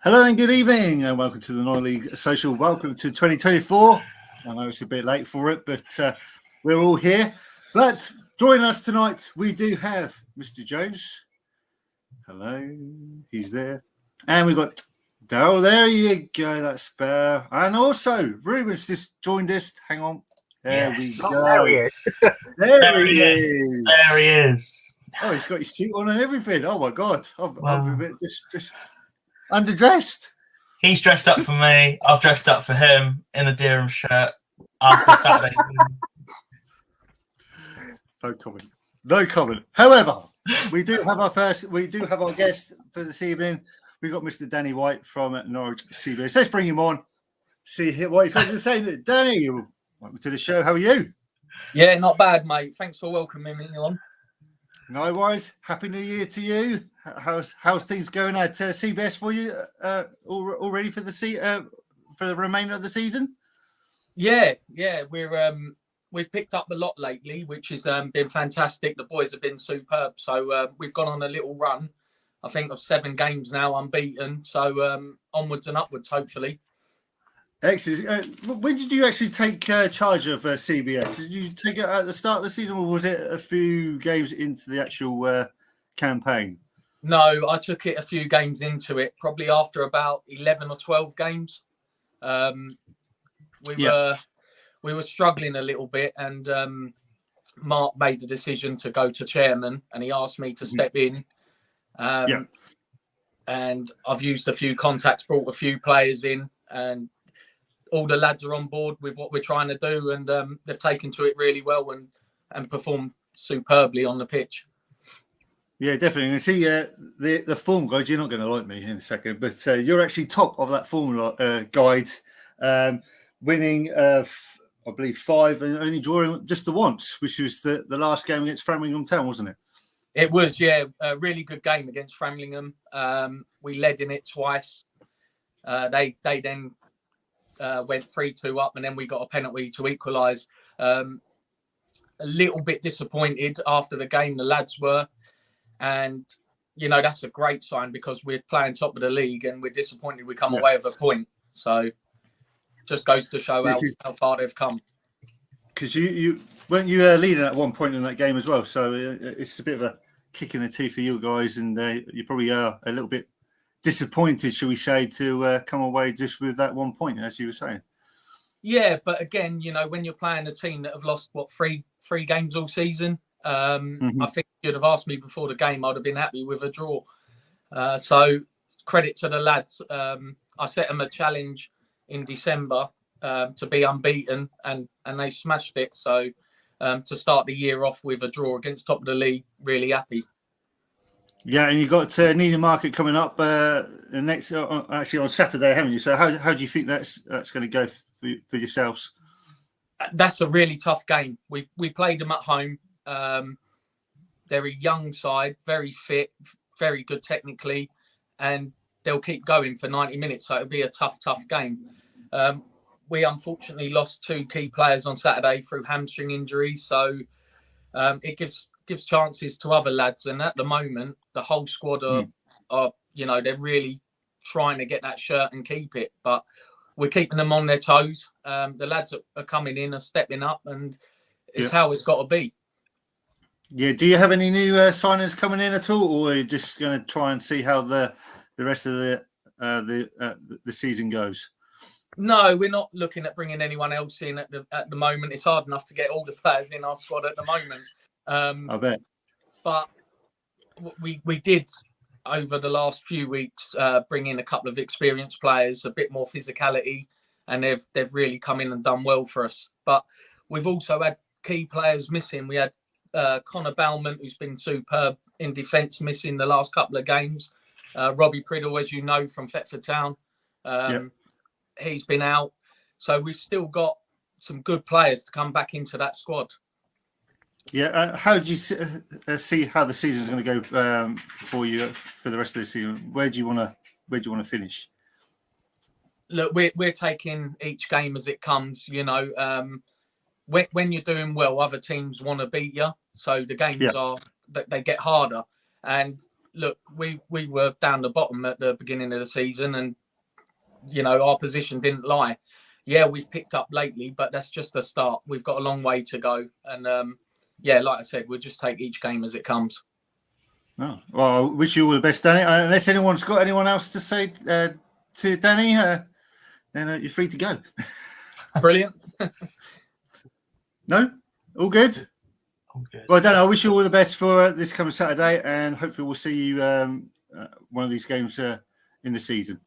Hello and good evening, and welcome to the Non-League Social. Welcome to 2024. I know it's a bit late for it, but we're all here. But joining us tonight, we do have Mr. Jones. Hello, he's there. And we've got Daryl. There you go, that's better. And also, Ruben's just joined us. Hang on. There we go. There he is. There he is. There he is. Oh, he's got his suit on and everything. Oh, my God. I'm a bit just underdressed. He's dressed up for me. I've dressed up for him in the Derham shirt after Saturday. No comment. However, we do have our guest for this evening. We've got Mr. Danny White from Norwich CBS. Let's bring him on. See what he's got to say. Danny, welcome to the show. How are you? Yeah, not bad, mate. Thanks for welcoming me on. No worries. Happy New Year to you. How's things going at CBS for you? All ready for the remainder of the season? Yeah. We've picked up a lot lately, which has been fantastic. The boys have been superb. So we've gone on a little run, I think, of 7 games now, unbeaten. So onwards and upwards, hopefully. Excellent. When did you actually take charge of CBS? Did you take it at the start of the season, or was it a few games into the actual campaign? No, I took it a few games into it, probably after about 11 or 12 games. We were struggling a little bit, and Mark made the decision to go to chairman, and he asked me to step in. And I've used a few contacts, brought a few players in, and all the lads are on board with what we're trying to do, and they've taken to it really well and performed superbly on the pitch. Yeah, definitely. And see, the form guide, you're not going to like me in a second, but you're actually top of that form guide, winning, I believe, 5 and only drawing just the once, which was the last game against Framlingham Town, wasn't it? It was, yeah, a really good game against Framlingham. We led in it twice. They then went 3-2 up, and then we got a penalty to equalise. A little bit disappointed after the game, the lads were. And, you know, that's a great sign because we're playing top of the league and we're disappointed we come away with a point. So just goes to show how far they've come. Because you weren't you leading at one point in that game as well. So it's a bit of a kick in the teeth for you guys. And you probably are a little bit disappointed, shall we say, to come away just with that 1 point, as you were saying. Yeah, but again, you know, when you're playing a team that have lost, three games all season, I think you'd have asked me before the game, I'd have been happy with a draw. So credit to the lads. I set them a challenge in December to be unbeaten, and they smashed it. So to start the year off with a draw against top of the league, really happy. Yeah, and you've got Neigham Market coming up next, actually on Saturday, haven't you? So how do you think that's going to go for yourselves? That's a really tough game. We played them at home. They're a young side, very fit, very good technically, and they'll keep going for 90 minutes. So it'll be a tough game. We unfortunately lost 2 key players on Saturday through hamstring injuries. So it gives chances to other lads. And at the moment, the whole squad are, you know, they're really trying to get that shirt and keep it. But we're keeping them on their toes. The lads are coming in, are stepping up, and it's how it's got to be. Yeah. Do you have any new signings coming in at all, or are you just going to try and see how the rest of the season goes? No, we're not looking at bringing anyone else in at the moment. It's hard enough to get all the players in our squad at the moment. I bet. But we did over the last few weeks bring in a couple of experienced players, a bit more physicality, and they've really come in and done well for us. But we've also had key players missing. We had Connor Bauman, who's been superb in defence, missing the last couple of games. Robbie Priddle, as you know, from Thetford Town, he's been out. So we've still got some good players to come back into that squad. Yeah, how do you see how the season is going to go for you for the rest of the season? Where do you want to finish? Look, we're taking each game as it comes. You know, when you're doing well, other teams want to beat you, so the games are that they get harder. And look, we were down the bottom at the beginning of the season, and our position didn't lie. Yeah, we've picked up lately, but that's just the start. We've got a long way to go, and like I said, we'll just take each game as it comes. Oh, well, I wish you all the best, Danny. Unless anyone's got anyone else to say to Danny, then you're free to go. Brilliant. No? All good? All good. Well, Danny, I wish you all the best for this coming Saturday, and hopefully we'll see you one of these games in the season.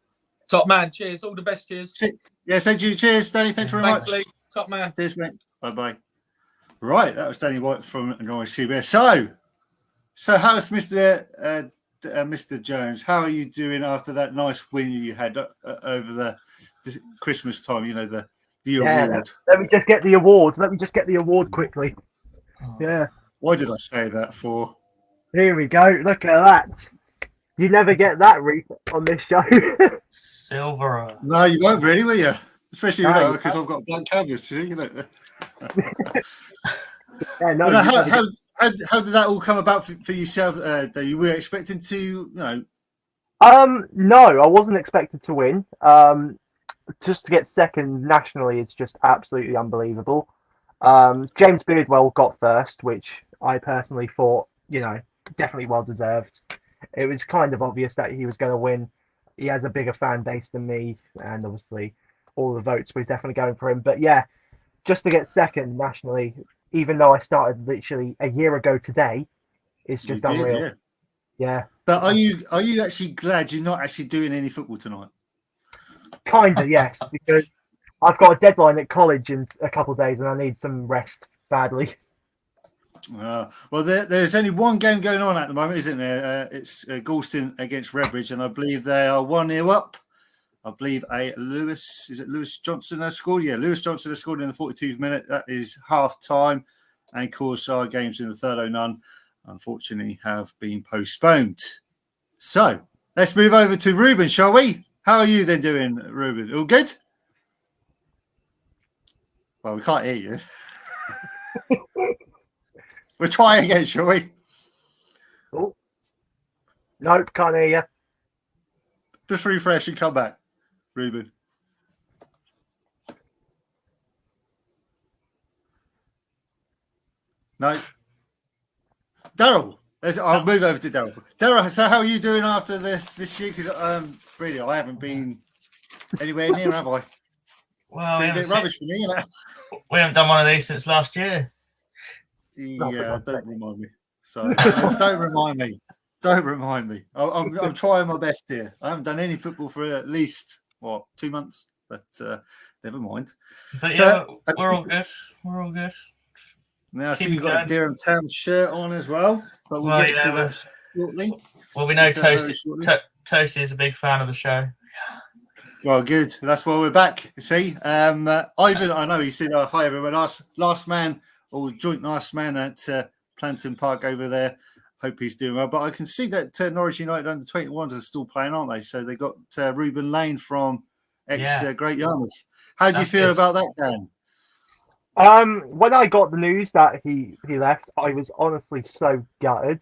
Top man. Cheers. All the best. Cheers. Yeah, thank you. Cheers, Danny. Thanks very much. Lee. Top man. Cheers, mate. Bye-bye. Right, that was Danny White from Norwich CBS. So how's Mr. Jones? How are you doing after that nice win you had over the Christmas time? The award. Let me just get the award quickly. Yeah. Why did I say that for? Here we go. Look at that. You never get that, Reef, on this show. Silver. No, you won't really, will you? Especially No, because I've got a blank canvas. Yeah, no. How did that all come about for yourself? You were expecting to, No, I wasn't expected to win. Just to get second nationally is just absolutely unbelievable. James Beardwell got first, which I personally thought, definitely well deserved. It was kind of obvious that he was going to win. He has a bigger fan base than me, and obviously all the votes were definitely going for him. But yeah, just to get second nationally, even though I started literally a year ago today, it's just unreal. Yeah. But are you actually glad you're not actually doing any football tonight? Kinda, yes, because I've got a deadline at college in a couple of days, and I need some rest badly. Well, there's only one game going on at the moment, isn't there? It's Galston against Redbridge, and I believe they are 1-0 up. I believe Lewis Johnson has scored? Yeah, Lewis Johnson has scored in the 42th minute. That is half time. And of course, our games in the third o' none, unfortunately, have been postponed. So let's move over to Ruben, shall we? How are you then doing, Ruben? All good? Well, we can't hear you. We'll try again, shall we? Oh. Nope, can't hear you. Just refresh and come back, Ruben. No. Daryl. I'll move over to Daryl. Daryl, so how are you doing after this year? Because really, I haven't been anywhere near, have I? Well, it's been a bit rubbish for me, We haven't done one of these since last year. Yeah, don't remind me. So don't remind me. Don't remind me. I'm trying my best here. I haven't done any football for at least 2 months, but never mind. But yeah, we're all good. We're all good. Now I see you've got a Durham Town shirt on as well, but we'll get to that shortly. Well, we know Toasty is a big fan of the show. Well, good. That's why we're back. You see, Ivan, I know he said hi everyone. Last man or joint last man at Planton Park over there. Hope he's doing well. But I can see that Norwich United under 21s are still playing, aren't they? So they got Ruben Lane from Great Yarmouth. How do you feel about that, Dan? When I got the news that he left, I was honestly so gutted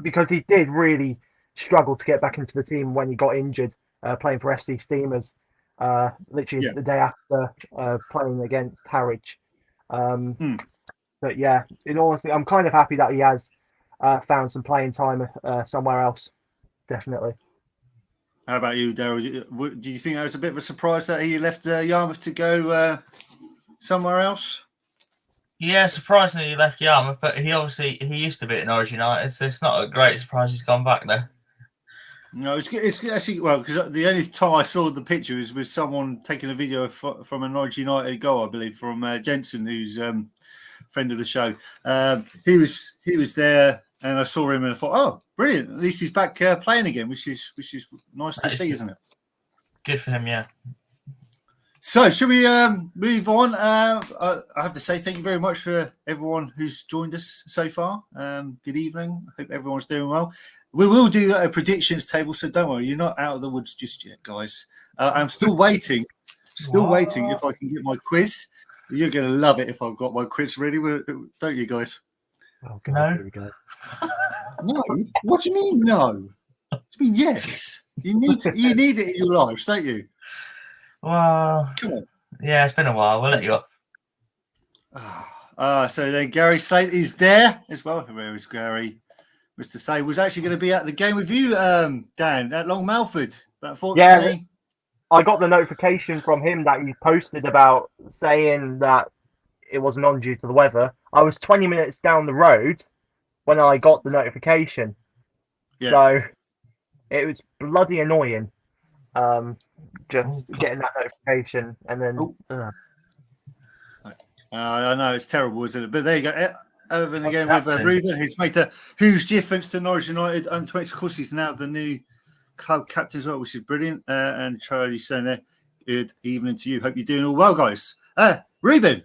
because he did really struggle to get back into the team when he got injured playing for FC Steamers, literally the day after playing against Harwich. But yeah, in honesty, I'm kind of happy that he has found some playing time somewhere else, definitely. How about you, Daryl? Do you think that was a bit of a surprise that he left Yarmouth to go somewhere else? Yeah, surprisingly he left Yarmouth, but he used to be at Norwich United, so it's not a great surprise he's gone back there. No, it's actually, well, because the only time I saw the picture was with someone taking a video from a Norwich United goal, I believe, from Jensen, who's friend of the show. He was there, and I saw him, and I thought, oh, brilliant! At least he's back playing again, which is nice to see, isn't it? Good for him, yeah. So, should we move on? I have to say thank you very much for everyone who's joined us so far. Good evening. I hope everyone's doing well. We will do a predictions table, so don't worry, you're not out of the woods just yet, guys. I'm still waiting. Waiting if I can get my quiz. You're going to love it if I've got my quiz ready, don't you, guys? Oh, God, no. Here we go. No. What do you mean no? What do you mean yes? You need it in your lives, don't you? Well, Come on. yeah, it's been a while. We'll let you up. So then Gary Slate is there as well. Where is Gary? Mr. Say was actually going to be at the game with you, Dan, at Long Malford. But unfortunately, I got the notification from him that he posted about saying that it wasn't on due to the weather. I was 20 minutes down the road when I got the notification. Yeah. So it was bloody annoying. Just getting that notification and then. I know it's terrible, isn't it? But there you go. Over and again with Captain. Ruben, who's made a huge difference to Norwich United. And of course, he's now the new club captain as well, which is brilliant. And Charlie saying there, good evening to you. Hope you're doing all well, guys. Ruben.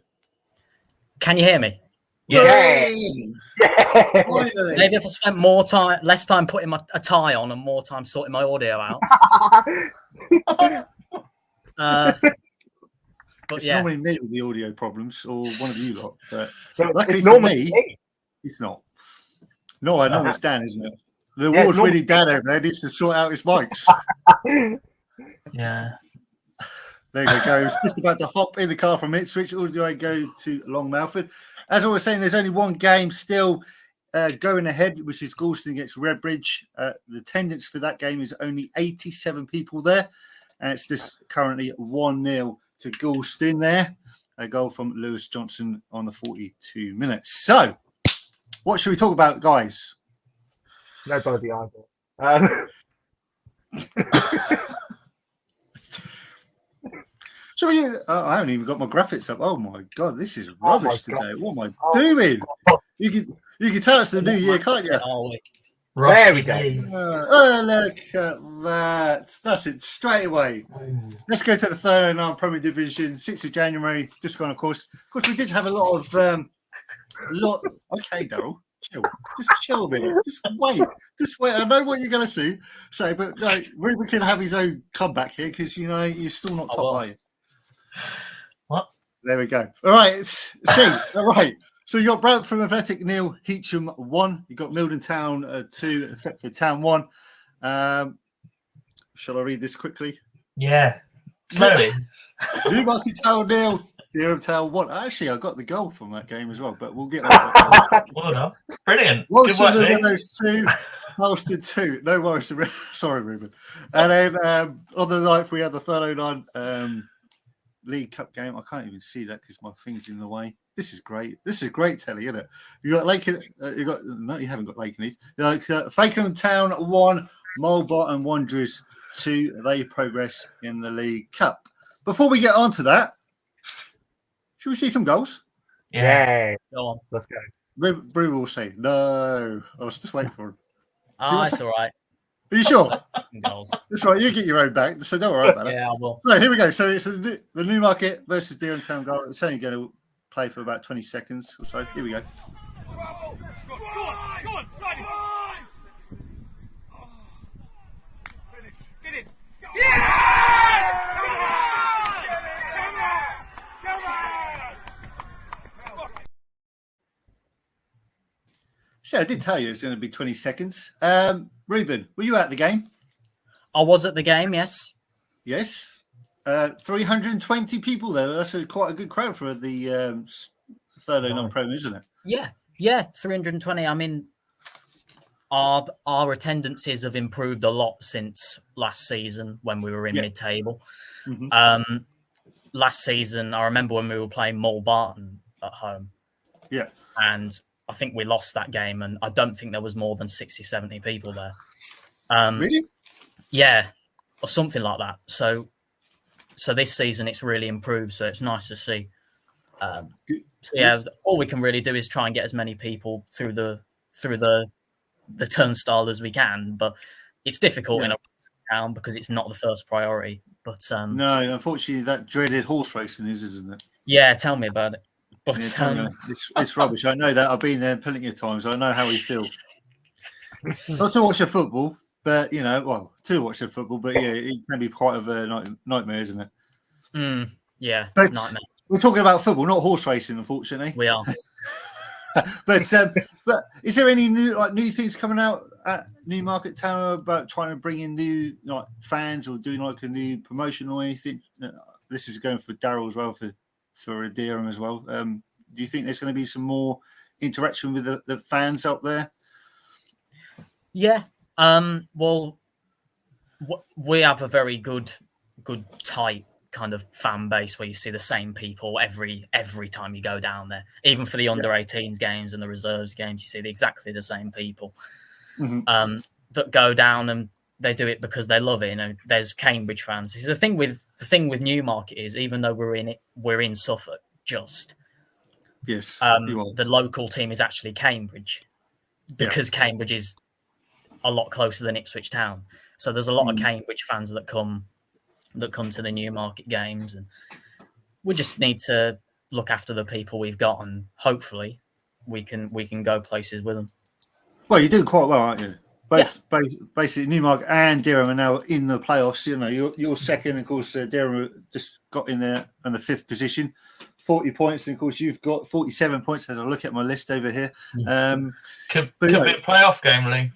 Can you hear me? Yeah. Finally. Maybe if I spent less time putting a tie on and more time sorting my audio out. But It's yeah, normally me with the audio problems, or one of you lot. But So luckily it's for normally me, it's not. No, I know it's Dan, isn't it? The Yeah, it's award-winning Dan over there needs to sort out his mics. Yeah. There you go, Gary. I was just about to hop in the car from Ipswich, or do I go to Long Malford? As I was saying, there's only one game still going ahead, which is Galston against Redbridge. The attendance for that game is only 87 people there, and it's just currently 1-0 to Galston there. A goal from Lewis Johnson on the 42 minutes. So, what should we talk about, guys? Nobody either. So I haven't even got my graphics up. Oh my god, this is Oh my rubbish God. today. What am I doing? You can tell it's the new year, can't you? are we? There we go. Look at that. That's it straight away. Let's go to the 309 Premier Division, 6th of January. Just gone, of course. Of course, we did have a lot of Okay, Daryl, chill. Just chill a minute. Just wait. I know what you're going to say, but no, Ruben can have his own comeback here because you know you're still not top, are you? What? There we go. All right. See. All right. So you got Brantford Athletic Neil Heacham 1. You got Milden Town 2, Thetford Town 1. Shall I read this quickly? Yeah. Slowly. Newmarket Town 0, Durham Town 1. Actually, I got the goal from that game as well, but we'll get on to that. Well done. Brilliant. Good Walsall work, were Lee. those 2, Halston 2. No worries. Sorry, Ruben. And then on the 9th, we had the 309 League Cup game. I can't even see that because my thing's in the way. This is great. This is great telly, isn't it? You got no, you haven't got Lakenheath. Fakenham Town 1, Mulbottom Wanderers 2. They progress in the League Cup. Before we get on to that, should we see some goals? Yeah. Yeah. Go on. Let's go. Brew will say no. I was just waiting for him. Ah, it's all right. Are you sure? Some goals. That's right. You get your own back, so don't worry about it. Yeah, I will. So here we go. So it's the Newmarket versus Durham Town goal. It's only going to play for about 20 seconds or so. Here we go. Go on, slide it. Finish. Get it. Yeah! So I did tell you it's going to be 20 seconds. Ruben, were you at the game? I was at the game, yes. Yes. 320 people there. That's quite a good crowd for the 309 Premier, isn't it? Yeah, 320. I mean, our attendances have improved a lot since last season when we were in mid-table. Mm-hmm. Last season, I remember when we were playing Mulbarton at home. Yeah. And I think we lost that game, and I don't think there was more than 60, 70 people there. Really? Yeah, or something like that. So this season it's really improved, so it's nice to see. So yeah, all we can really do is try and get as many people through the turnstile as we can, but it's difficult in a town because it's not the first priority. But no, unfortunately, that dreaded horse racing isn't it? Yeah, tell me about it. But it's rubbish. I know that. I've been there plenty of times. I know how we feel. Not to watch the football, but to watch the football, but yeah, it can be quite of a nightmare, isn't it? Yeah, but nightmare. We're talking about football, not horse racing, unfortunately. We are. but is there any new things coming out at Newmarket Town about trying to bring in new fans or doing like a new promotion or anything? This is going for Daryl as well for Dereham as well. Do you think there's going to be some more interaction with the fans out there? Yeah. Well, we have a very good tight kind of fan base where you see the same people every time you go down there. Even for the under-18s games and the reserves games, you see exactly the same people that go down, and they do it because they love it. You know, there's Cambridge fans. The thing with Newmarket is, even though we're in Suffolk, just yes, the local team is actually Cambridge, because Cambridge is a lot closer than Ipswich Town. So there's a lot of Cambridge fans that come to the Newmarket games, and we just need to look after the people we've got, and hopefully we can go places with them. Well, you're doing quite well, aren't you? Basically, Newmarket and Dereham are now in the playoffs. You know, you're second. Of course, Dereham just got in there in the 5th position, 40 points, and of course you've got 47 points. As I look at my list over here, could be a playoff game, Lee.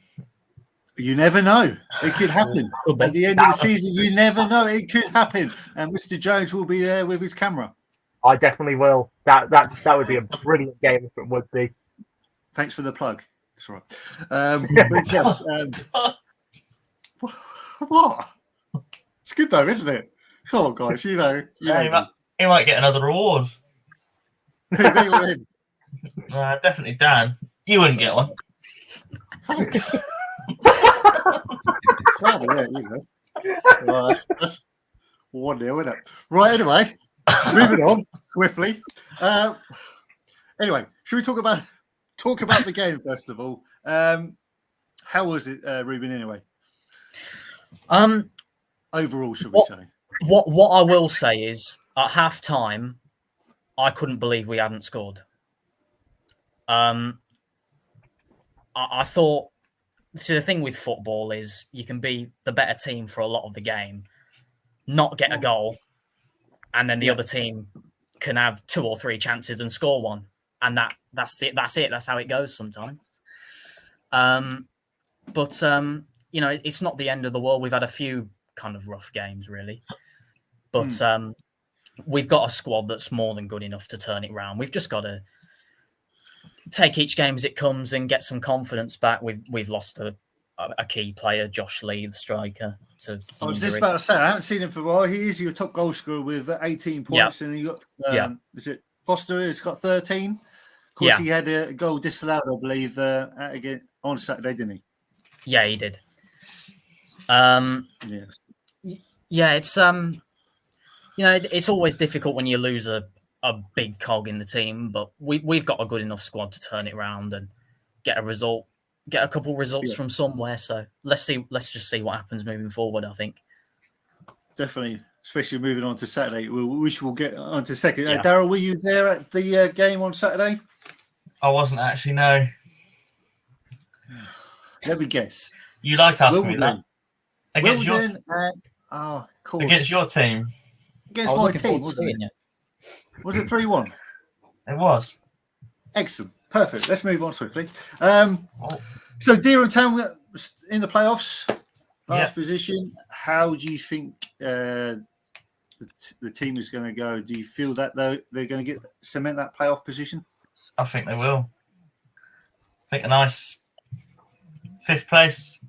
You never know. It could happen. At the end of the season, you never know. It could happen. And Mr. Jones will be there with his camera. I definitely will. That would be a brilliant game if it would be. Thanks for the plug. That's all right. But yes, what? It's good though, isn't it? Oh, guys, you know. He might get another award. Definitely Dan. You wouldn't get one. Thanks. Well, that's 1-0, isn't it? Right, anyway, moving on swiftly. Anyway, should we talk about the game first of all? How was it, Ruben, anyway? Overall, should we say? What I will say is, at half time, I couldn't believe we hadn't scored. I thought, see, the thing with football is you can be the better team for a lot of the game, not get a goal, and then the other team can have 2 or 3 chances and score one, and that's it. That's how it goes sometimes. But you know, it's not the end of the world. We've had a few kind of rough games, really, but we've got a squad that's more than good enough to turn it round. We've just got to take each game as it comes and get some confidence back. We've lost a key player, Josh Lee, the striker. I was just about to say, I haven't seen him for a while. He is your top goal scorer with 18 points, and you got is it Foster? He's got 13. Of course, he had a goal disallowed, I believe, again on Saturday, didn't he? Yeah, he did. Yes. Yeah, it's you know, it's always difficult when you lose a big cog in the team, but we've got a good enough squad to turn it around and get a couple results from somewhere. So let's just see what happens moving forward, I think. Definitely, especially moving on to Saturday, which we'll get on to second. Yeah. Daryl, were you there at the game on Saturday? I wasn't actually, no. Let me guess. You like asking me that? Against your team. Against my team, wasn't it? Was it 3-1? It was. Excellent. Perfect. Let's move on swiftly. So Dereham Town in the playoffs, last position. How do you think the team is going to go? Do you feel that they're going to cement that playoff position? I think they will. I think a nice 5th place.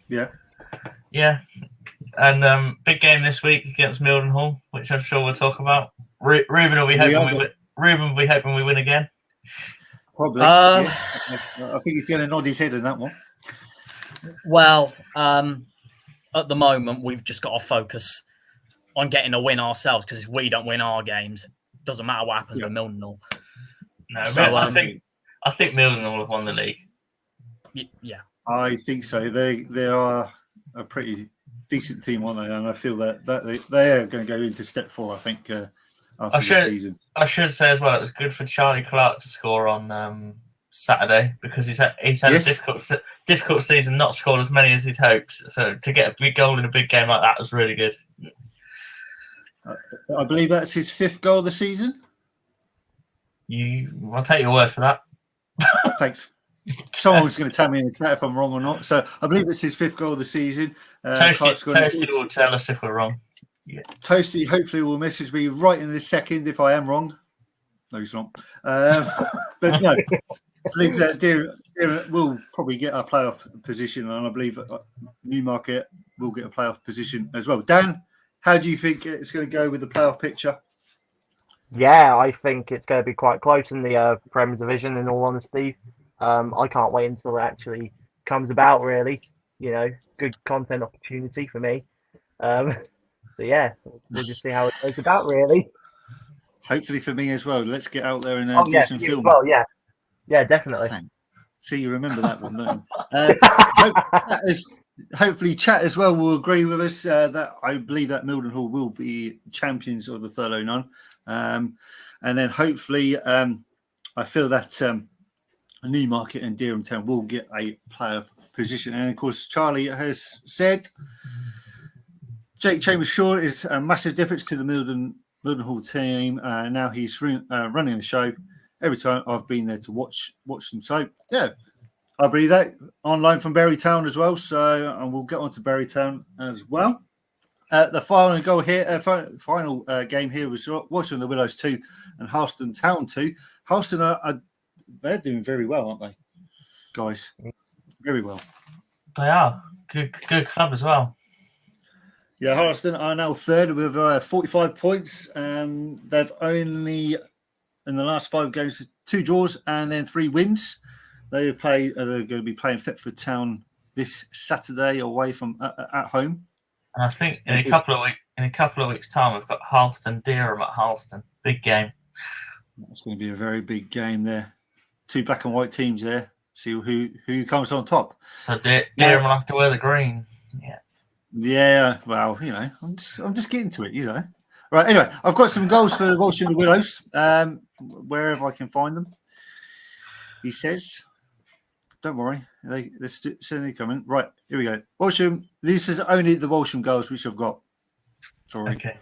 Yeah. Yeah. And big game this week against Mildenhall, which I'm sure we'll talk about. Ruben will be hoping we win again. Probably. Yes. I think he's going to nod his head on that one. Well, at the moment, we've just got to focus on getting a win ourselves, because if we don't win our games, it doesn't matter what happens with Mildenhall. No, so, I think Mildenhall have won the league. Yeah, I think so. They are a pretty decent team, aren't they? And I feel that they are going to go into step 4, I think, after this season. I should say as well, it was good for Charlie Clark to score on Saturday, because he's had a difficult season, not scored as many as he'd hoped. So to get a big goal in a big game like that was really good. I believe that's his 5th goal of the season. I'll take your word for that. Thanks. Someone's going to tell me in the chat if I'm wrong or not. So I believe it's his 5th goal of the season. Toasty will tell us if we're wrong. Yeah. Toasty hopefully will message me right in this second if I am wrong. No, he's not. But no, I believe that Deer will probably get a playoff position, and I believe Newmarket will get a playoff position as well. Dan, how do you think it's going to go with the playoff picture? Yeah, I think it's going to be quite close in the Premier Division, in all honesty. I can't wait until it actually comes about, really. Good content opportunity for me. So, yeah, we'll just see how it goes about, really. Hopefully for me as well. Let's get out there and do some filming. Well, yeah. Yeah, definitely. See, you remember that one, don't you? Hopefully chat as well will agree with us that I believe that Mildenhall will be champions of the Thurlow None. And then hopefully I feel that Newmarket and Dereham Town will get a playoff position. And of course, Charlie has said Jake Chambers-Shaw is a massive difference to the Mildenhall team. Now he's running the show every time I've been there to watch them. So, yeah, I believe that. On loan from Bury Town as well. So, and we'll get on to Bury Town as well. The final goal here, final game here was Walsham the Willows 2 and Halston Town 2. Halston they're doing very well, aren't they, guys? Very well. They are. Good club as well. Yeah, Halston are now 3rd with 45 points. They've only, in the last 5 games, 2 draws and then 3 wins. They're going to be playing Thetford Town this Saturday away from at home. And I think in a couple of weeks' time, we've got Halston Dereham at Halston. Big game. It's going to be a very big game there. 2 black and white teams there. See who comes on top. So Dereham will have to wear the green. Yeah. Yeah. Well, I'm just getting to it. Right. Anyway, I've got some goals for the Walsham Willows. Wherever I can find them. He says. Don't worry, they're certainly coming. Right, here we go. Walsham. This is only the Walsham goals which I've got. Sorry. Okay.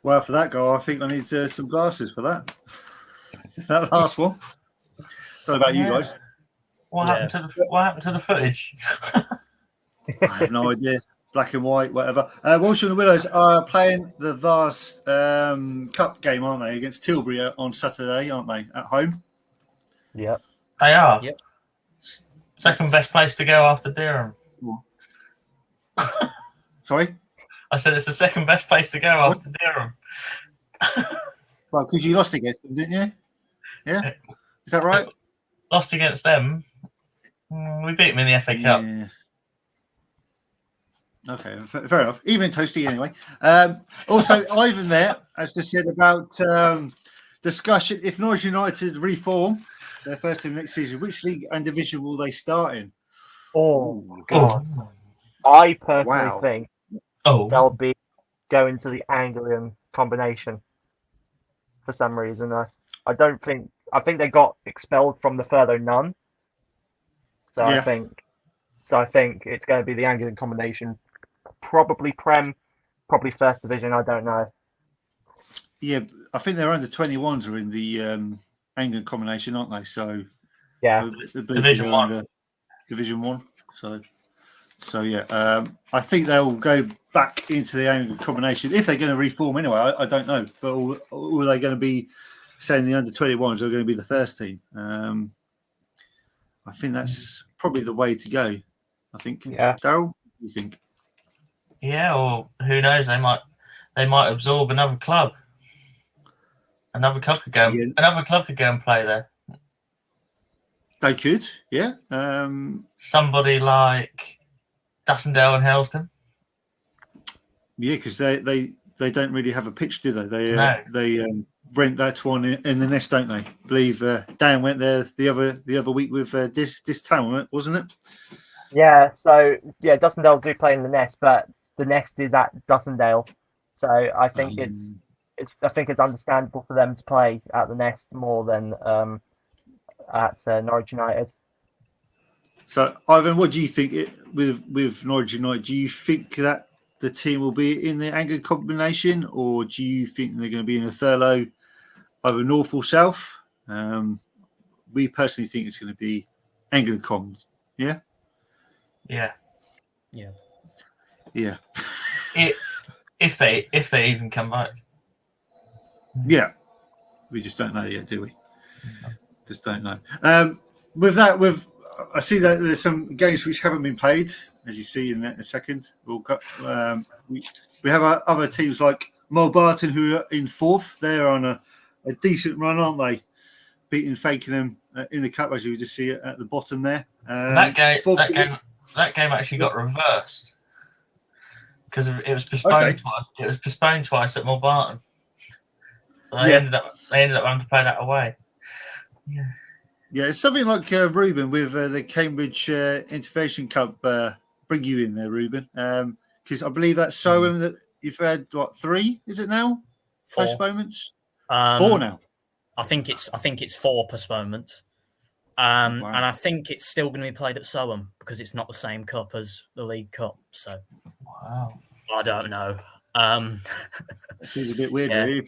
Well, for that goal, I think I need some glasses for that. That last one. What about you guys? What happened to the footage? I have no idea. Black and white, whatever. Walsham and the Willows are playing the Vast Cup game, aren't they, against Tilbury on Saturday, aren't they, at home? Yep. They are. Yep. Second best place to go after Dereham. Sorry? I said it's the second best place to go after Dereham. Well, because you lost against them, didn't you? Yeah? Is that right? Lost against them. We beat them in the FA Cup. Yeah. Okay, fair enough. Even Toasty, anyway. Also, Ivan there has just said about discussion. If Norwich United reform their first team next season, which league and division will they start in? Oh, God. I personally think Oh, they'll be going to the Anglian combination for some reason. I think they got expelled from the Further None. So Yeah. I think it's going to be the Anglian combination. Probably Prem, probably First Division. I don't know. Yeah, I think their under 21s are in the Anglian combination, aren't they? So Yeah. Division 1. Division 1. So yeah, I think they'll go back into the Anglian combination if they're going to reform anyway. I don't know, but or are they going to be saying the under 21s are going to be the first team? I think that's probably the way to go. I think. Yeah. Daryl, what do you think? Yeah, or who knows? They might absorb another club. Another club could go. Yeah. Another club could go and play there. They could, yeah. Somebody like Dussendale and Helston. Yeah, because they don't really have a pitch, do they? No. They rent that one in the Nest, don't they? I believe Dan went there the other week with this town, wasn't it? Yeah, so yeah, Dussendale do play in the Nest, but the Nest is at Dussendale, so I think it's understandable for them to play at the Nest more than at Norwich United. So, Ivan, what do you think with Norwich United? Do you think that the team will be in the Anglican combination, or do you think they're going to be in a Thurlow, either north or south? We personally think it's going to be Anglican combination. Yeah. Yeah. Yeah. If they even come back. Yeah. We just don't know yet, do we? Just don't know. With that, I see that there's some games which haven't been played, as you see in a second. We have other teams like Mulbarton who are in fourth. They're on a decent run, aren't they? Beating Fakenham in the cup, as you just see at the bottom there. That game actually got reversed because it was postponed twice. It was postponed twice at Mulbarton. So they ended up having to play that away. Yeah. Yeah, it's something like Ruben with the Cambridge Intervention Cup. Bring you in there, Ruben, because I believe that's so that you've had 3. Is it now? 4 postponements. 4 now. I think it's 4 postponements, and I think it's still going to be played at Soham because it's not the same cup as the League Cup. So, wow, I don't know. It seems a bit weird. Yeah. Really.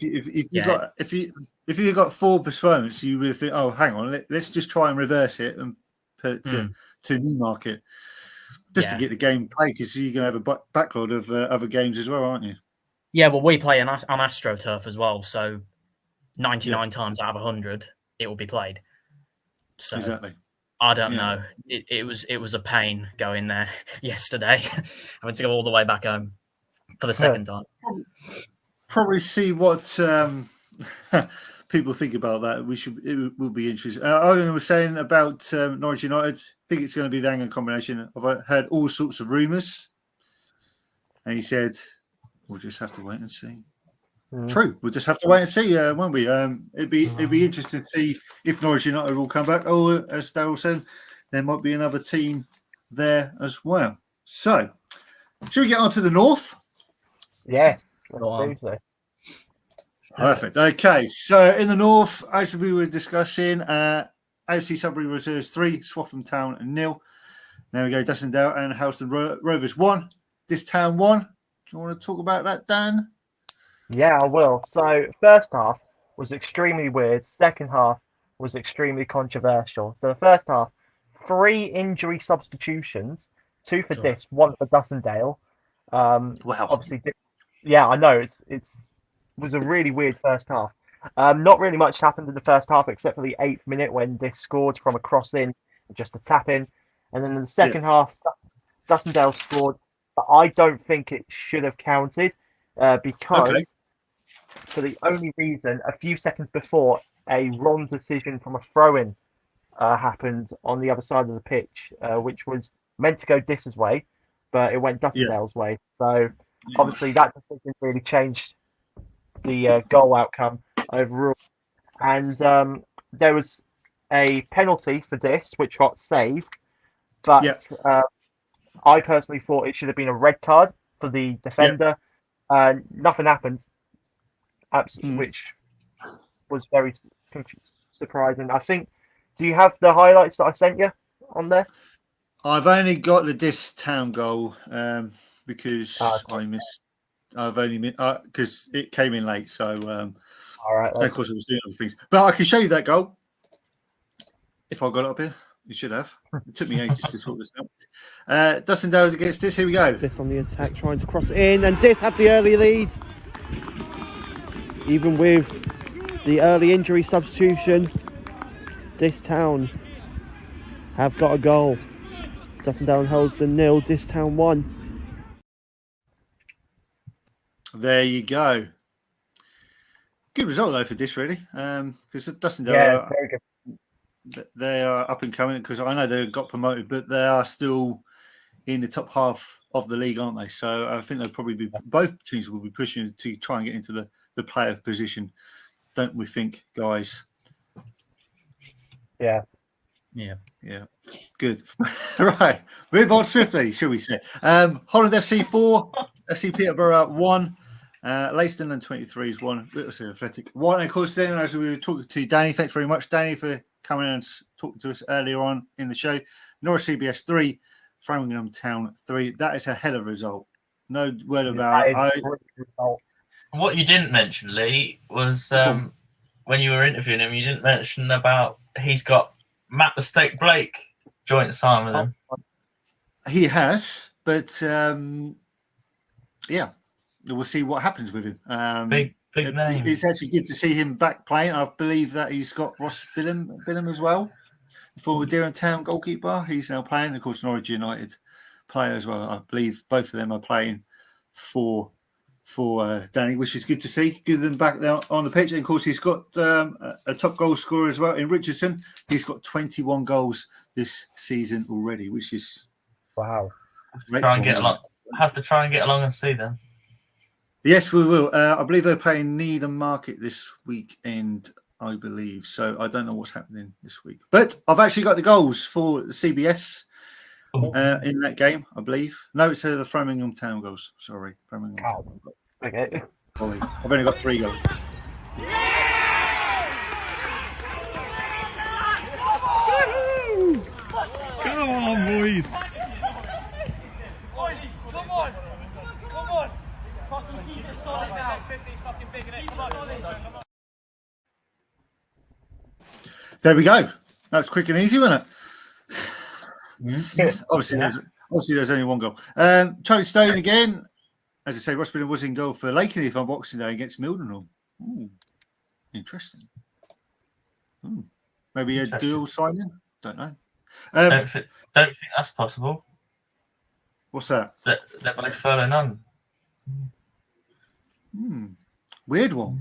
If you got 4 postponements, you would think, oh, hang on, let's just try and reverse it and put it to Newmarket just to get the game played, because you're going to have a backlog of other games as well, aren't you? Yeah, well, we play on AstroTurf as well, so 99 times out of 100 it will be played. So exactly. I don't know. It was a pain going there yesterday. I went to go all the way back home for the second time. Probably see what people think about that. It will be interesting. Owen was saying about Norwich United. I think it's going to be the Anglican combination. I've heard all sorts of rumours, and he said, "We'll just have to wait and see." True. We'll just have to wait and see, won't we? It'd be interesting to see if Norwich United will come back. Or, as Daryl said, there might be another team there as well. So, should we get on to the north? Yes. Perfect. Okay, so in the north, as we were discussing, AFC Sudbury Reserves 3, Swaffham Town 0. There we go, Dussendale and Helston Rovers 1. This town 1. Do you want to talk about that, Dan? Yeah, I will. So, first half was extremely weird. Second half was extremely controversial. So, the first half, 3 injury substitutions, 2 for Dis, 1 for Dussendale. Wow. Obviously, yeah, I know. It was a really weird first half. Not really much happened in the first half except for the 8th minute when Dis scored from a cross in, just a tap in. And then in the second half, Dussendale scored. But I don't think it should have counted because for the only reason, a few seconds before, a wrong decision from a throw-in happened on the other side of the pitch, which was meant to go Dis's way, but it went Dussendale's way. So obviously that decision really changed the goal outcome overall. And there was a penalty for Dis, which got saved, but I personally thought it should have been a red card for the defender. Nothing happened, which was very surprising. I think, do you have the highlights that I sent you on there? I've only got the Dis Town goal because I missed. I've only because it came in late, so all right. of course I was doing other things. But I can show you that goal if I got it up here. You should have. It took me ages to sort this out. Dussendale's against Dis. Here we go. Dis on the attack, trying to cross it in, and Dis have the early lead. Even with the early injury substitution, Dis Town have got a goal. Dussendale and Helston 0, Dis Town 1. There you go. Good result though for this, really, because Dustin Yeah, very good. they are up and coming. Because I know they got promoted, but they are still in the top half of the league, aren't they? So I think they'll probably be both teams will be pushing to try and get into the playoff position, don't we think, guys? Yeah. Good. Right, move on swiftly, shall we say? Holland FC 4, FC Peterborough 1. Leiston and 23s 1, Whittlesey Athletic 1. And of course, then as we were talking to Danny, thanks very much, Danny, for coming and talking to us earlier on in the show. Norwich CBS 3, Framingham Town 3. That is a hell of a result. No word about it. What you didn't mention, Lee, was when you were interviewing him, you didn't mention about he's got Matt the Steak Blake joint sign with him. He has, but yeah. We'll see what happens with him. Big name. It's actually good to see him back playing. I believe that he's got Ross Bilham as well, the former Durham Town goalkeeper. He's now playing. Of course, Norwich United player as well. I believe both of them are playing for Danny, which is good to see. Good them back there on the pitch. And of course, he's got a top goal scorer as well in Richardson. He's got 21 goals this season already, which is wow. Have to try and get along and see them. Yes, we will. I believe they're playing Needham Market this weekend, I believe. So I don't know what's happening this week. But I've actually got the goals for the CBS in that game, I believe. No, it's the Framingham Town goals. Sorry, Framingham Town. Okay. Sorry. I've only got 3 goals. Come on, boys. Come on. Fucking keep it solid now. 50's fucking big in it. Come on. There we go. That was quick and easy, wasn't it? Obviously, there's only 1 goal. Charlie Stone again. As I say, Ross Bilham was in goal for Lakenheath on Boxing Day against Mildenhall. Ooh, interesting. Maybe a dual signing? Don't know. Don't think that's possible. What's that? They're both furloughed none. Weird one.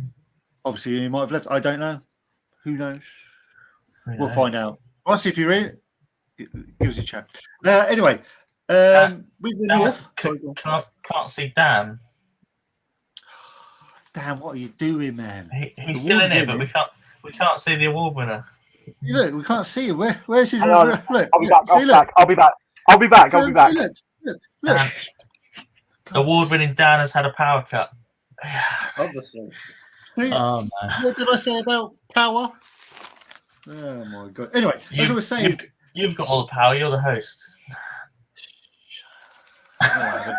Obviously, he might have left. I don't know. Who knows? We'll find out. Ross, if you're in, give us a chat. Anyway, with the North. Can't see Dan. Dan, what are you doing, man? He's still in here, but we can't see the award winner. Look, we can't see him. Where's his? Look, I'll be back. Look. The award-winning Dan has had a power cut. Obviously. See, what did I say about power? Oh my god. Anyway, as I was saying, you've got all the power. You're the host.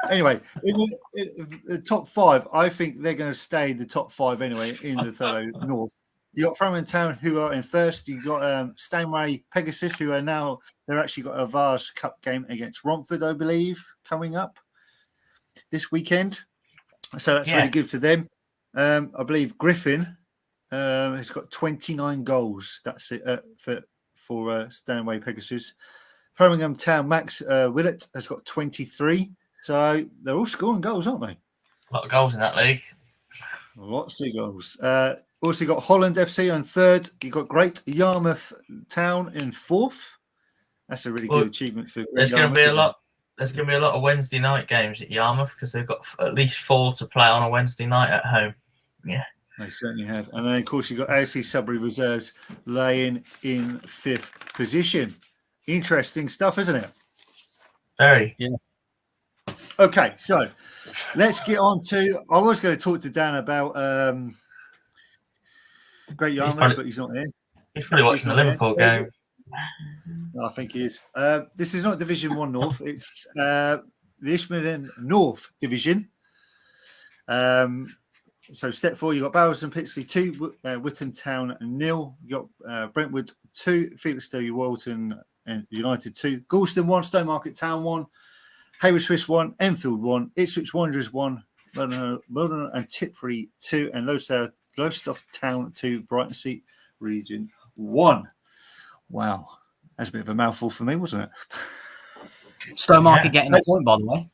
Anyway, in the top 5, I think they're going to stay in the top 5 anyway in the Thurlow North. You got Framingham Town who are in first. You got Stanway Pegasus who are now. They're actually got a Vars Cup game against Romford, I believe, coming up this weekend. So that's really good for them. I believe Griffin has got 29 goals. That's it for Stanway Pegasus. Framingham Town Max Willett has got 23. So they're all scoring goals, aren't they? A lot of goals in that league. Lots of goals. Also got Holland FC on 3rd. You got Great Yarmouth Town in 4th. That's a really good achievement for. There's going to be a lot. There's going to be a lot of Wednesday night games at Yarmouth because they've got at least 4 to play on a Wednesday night at home. Yeah, they certainly have. And then of course you've got AFC Sudbury Reserves laying in 5th position. Interesting stuff, isn't it? Very. Yeah. Okay, so let's get on to. I was going to talk to Dan about Great Yarmouth, but he's not here. He's probably watching the Liverpool game. I think he is. This is not Division 1 North. It's the Ishmael North Division. So step 4, you've got Bowers and Pitsley 2, Whitton Town 0. You got Brentwood 2, Felixstowe Walton and United 2, Galston 1, Stowmarket Town 1, Hayward Swiss 1, Enfield 1, Ipswich Wanderers 1, Modena and Tiptree 2, and Lowestoft Town 2, Brighton Sea Region 1. Wow, that's a bit of a mouthful for me, wasn't it? Stowmarket getting a point, by the way.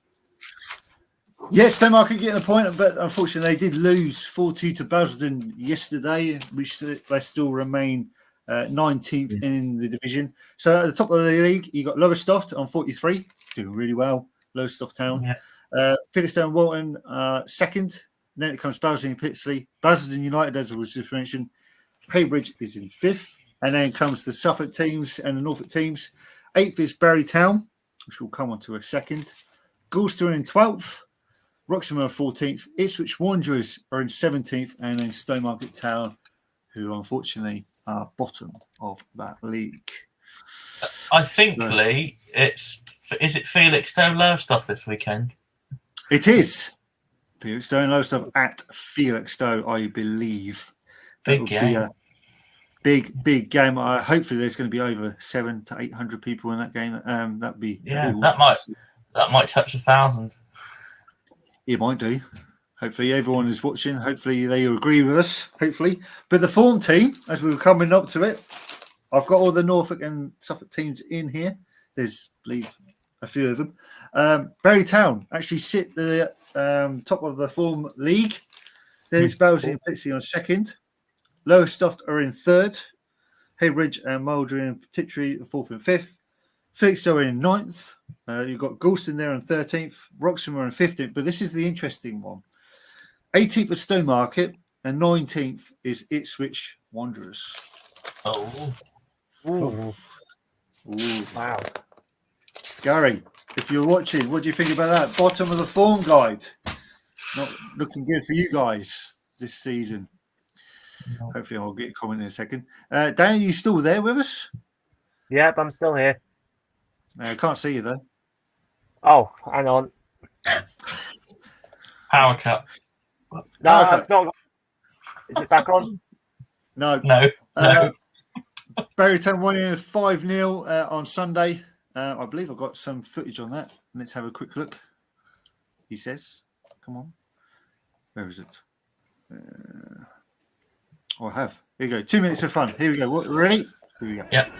Yes, Stowmarket getting a point, but unfortunately they did lose 4-2 to Basildon yesterday, which they still remain 19th in the division. So at the top of the league, you got Lowestoft on 43, doing really well. Lowestoft Town. Yeah. Fieldstone Walton second. Then it comes Basildon and Pitsley. Basildon United, as was just mentioned. Haybridge is in 5th. And then comes the Suffolk teams and the Norfolk teams. 8th is Barry Town, which we'll come on to a second. Gloucester in 12th. Wroxham are 14th. Ipswich Wanderers are in 17th. And then Stowmarket Town, who unfortunately are bottom of that league. I think, Lee, is it Felixstowe Lowestoft this weekend? It is. Felixstowe and Lowestoft at Felixstowe, I believe. Big game. Be a big game. Hopefully, there's going to be over 700 to 800 people in that game. That'd be awesome. That might touch 1,000. It might do. Hopefully, everyone is watching. Hopefully, they agree with us. Hopefully, but the form team, as we were coming up to it, I've got all the Norfolk and Suffolk teams in here. There's, I believe, a few of them. Barry Town actually sit the top of the form league. Then it's Bowsley and Pitsley on second. Lowestoft are in third. Haybridge and Mouldering and Tiptree are 4th and 5th. Felixstowe are in 9th. You've got Galston there on 13th. Wroxham are in 15th. But this is the interesting one. 18th is Stowmarket and 19th is Ipswich Wanderers. Oh. Ooh. Ooh. Wow. Gary, if you're watching, what do you think about that? Bottom of the form guide. Not looking good for you guys this season. No. Hopefully I'll get a comment in a second. Danny, are you still there with us? Yep, I'm still here. I can't see you though. Oh, hang on. Power cut. No, I've not. Is it back on? No. Barry Town won in 5-0 on Sunday. I believe I've got some footage on that. Let's have a quick look. He says, come on. Where is it? I have. Here we go. 2 minutes of fun. Here we go. Ready? Here we go. Yep.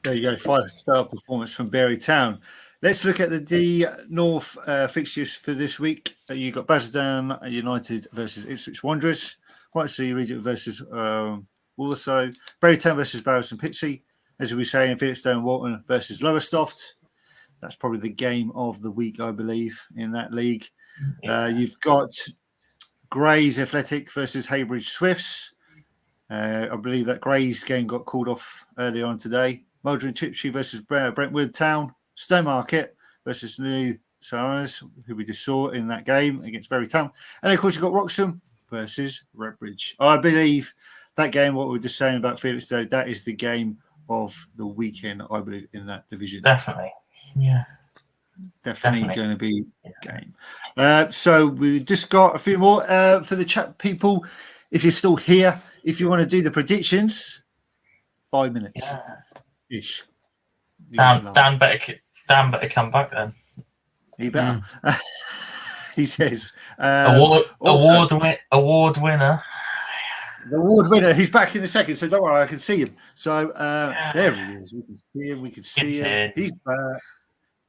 There you go, 5-star performance from Barry Town. Let's look at the North fixtures for this week. You got Basildon United versus Ipswich Wanderers, Whitesea Regent versus Walsall, Barry Town versus Barrows and Pitsley, as we were saying, Felixstowe Walton versus Lowestoft. That's probably the game of the week, I believe, in that league. You've got Grays Athletic versus Haybridge Swifts. I believe that Grays game got called off earlier on today. Maldron Tiptree versus Brentwood Town. Stowmarket versus New Sarans, who we just saw in that game against Bury Town. And of course, you've got Wroxham versus Redbridge. I believe that game, what we were just saying about Felixstowe, that is the game of the weekend, I believe, in that division. Definitely. Yeah. Definitely going to be a game. So we just got a few more for the chat people. If you're still here, if you want to do the predictions, 5 minutes ish. Dan better come back then. He better. He says. Award winner. The award winner. He's back in a second, so don't worry, I can see him. So there he is. We can see him. We can see him. He's back.